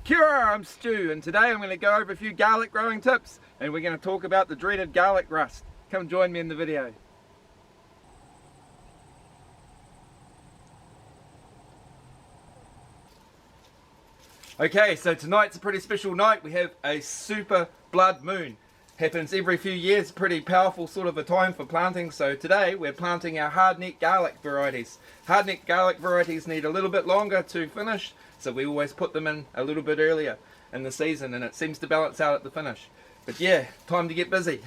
Kia ora, I'm Stu, and today I'm going to go over a few garlic growing tips, and we're going to talk about the dreaded garlic rust. Come join me in the video. Okay, so tonight's a pretty special night. We have a super blood moon. Happens every few years, pretty powerful sort of a time for planting. So today we're planting our hardneck garlic varieties. Hardneck garlic varieties need a little bit longer to finish, so we always put them in a little bit earlier in the season, and it seems to balance out at the finish. But yeah, time to get busy.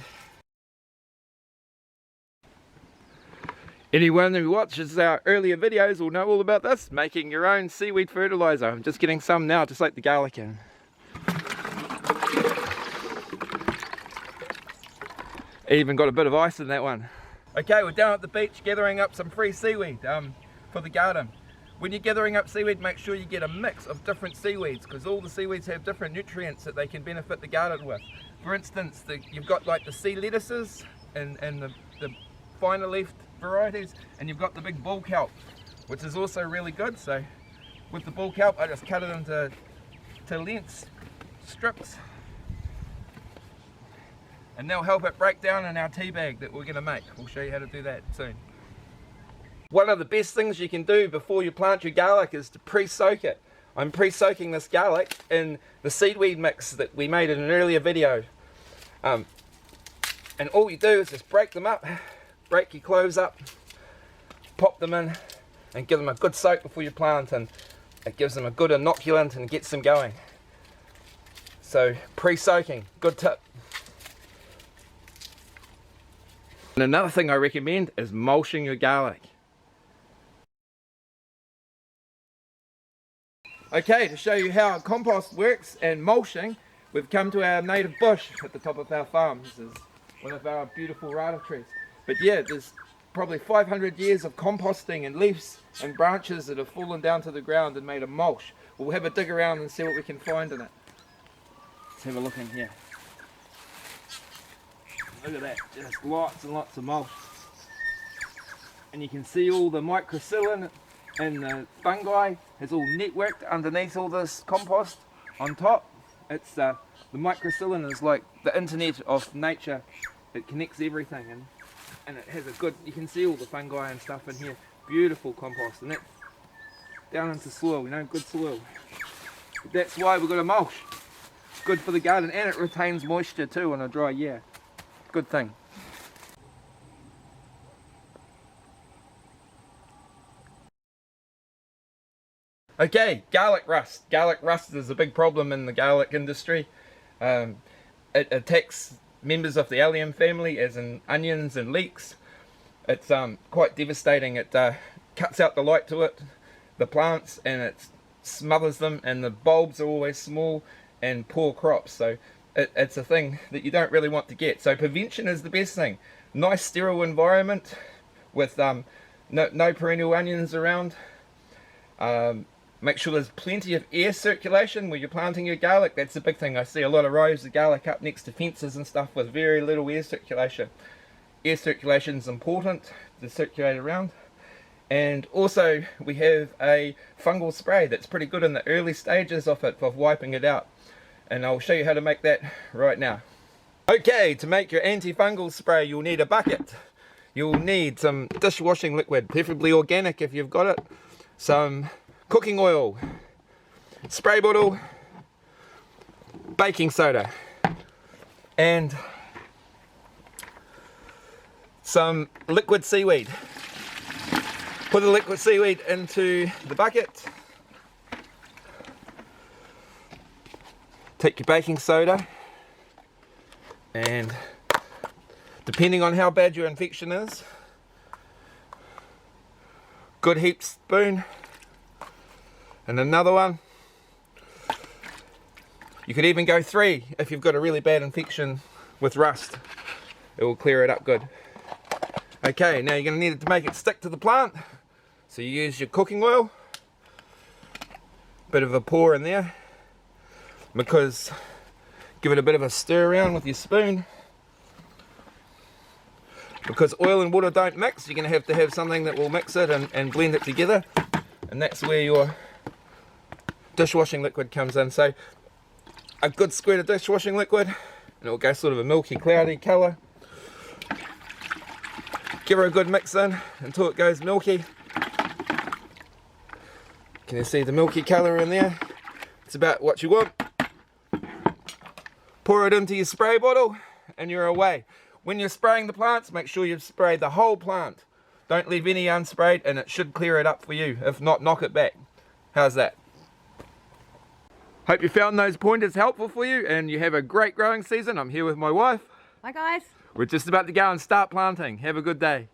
Anyone who watches our earlier videos will know all about this, making your own seaweed fertilizer. I'm just getting some now to soak the garlic in. Even got a bit of ice in that one. Okay, we're down at the beach gathering up some free seaweed for the garden. When you're gathering up seaweed, make sure you get a mix of different seaweeds, because all the seaweeds have different nutrients that they can benefit the garden with. For instance, you've got like the sea lettuces and the finer leafed varieties, and you've got the big bull kelp, which is also really good. So with the bull kelp, I just cut it into lengths, strips, and they'll help it break down in our tea bag that we're going to make. We'll show you how to do that soon. One of the best things you can do before you plant your garlic is to pre-soak it. I'm pre-soaking this garlic in the seaweed mix that we made in an earlier video. And all you do is just break them up, break your cloves up, pop them in, and give them a good soak before you plant, and it gives them a good inoculant and gets them going. So pre-soaking, good tip. And another thing I recommend is mulching your garlic. Okay, to show you how compost works and mulching, we've come to our native bush at the top of our farm. This is one of our beautiful rata trees. But yeah, there's probably 500 years of composting and leaves and branches that have fallen down to the ground and made a mulch. We'll have a dig around and see what we can find in it. Let's have a look in here. Look at that, just lots and lots of mulch. And you can see all the microcillin and the fungi is all networked underneath all this compost on top. It's the microcillin is like the internet of nature. It connects everything, and it has a good, you can see all the fungi and stuff in here. Beautiful compost, and that's down into soil, good soil. But that's why we've got a mulch. Good for the garden, and it retains moisture too on a dry year. Good thing. Okay, garlic rust. Garlic rust is a big problem in the garlic industry. It attacks members of the allium family, as in onions and leeks. It's quite devastating. It cuts out the light to the plants, and it smothers them, and the bulbs are always small and poor crops. So it's a thing that you don't really want to get. So prevention is the best thing. Nice sterile environment with no perennial onions around. Make sure there's plenty of air circulation where you're planting your garlic. That's the big thing. I see a lot of rows of garlic up next to fences and stuff with very little air circulation. Air circulation is important to circulate around. And also we have a fungal spray that's pretty good in the early stages of it, of wiping it out. And I'll show you how to make that right now. Okay, to make your antifungal spray, you'll need a bucket. You'll need some dishwashing liquid, preferably organic if you've got it. Some cooking oil, spray bottle, baking soda, and some liquid seaweed. Put the liquid seaweed into the bucket. Take your baking soda, and depending on how bad your infection is, good heaped spoon, and another one. You could even go 3 if you've got a really bad infection with rust. It will clear it up good. Okay, now you're going to need it to make it stick to the plant. So you use your cooking oil, bit of a pour in there, because give it a bit of a stir around with your spoon. Because oil and water don't mix, you're going to have something that will mix it and blend it together. And that's where your dishwashing liquid comes in. So a good squirt of dishwashing liquid and it'll go sort of a milky cloudy colour. Give her a good mix in until it goes milky. Can you see the milky colour in there? It's about what you want. Pour it into your spray bottle and you're away. When you're spraying the plants, make sure you spray the whole plant. Don't leave any unsprayed and it should clear it up for you. If not, knock it back. How's that? Hope you found those pointers helpful for you and you have a great growing season. I'm here with my wife. Hi guys. We're just about to go and start planting. Have a good day.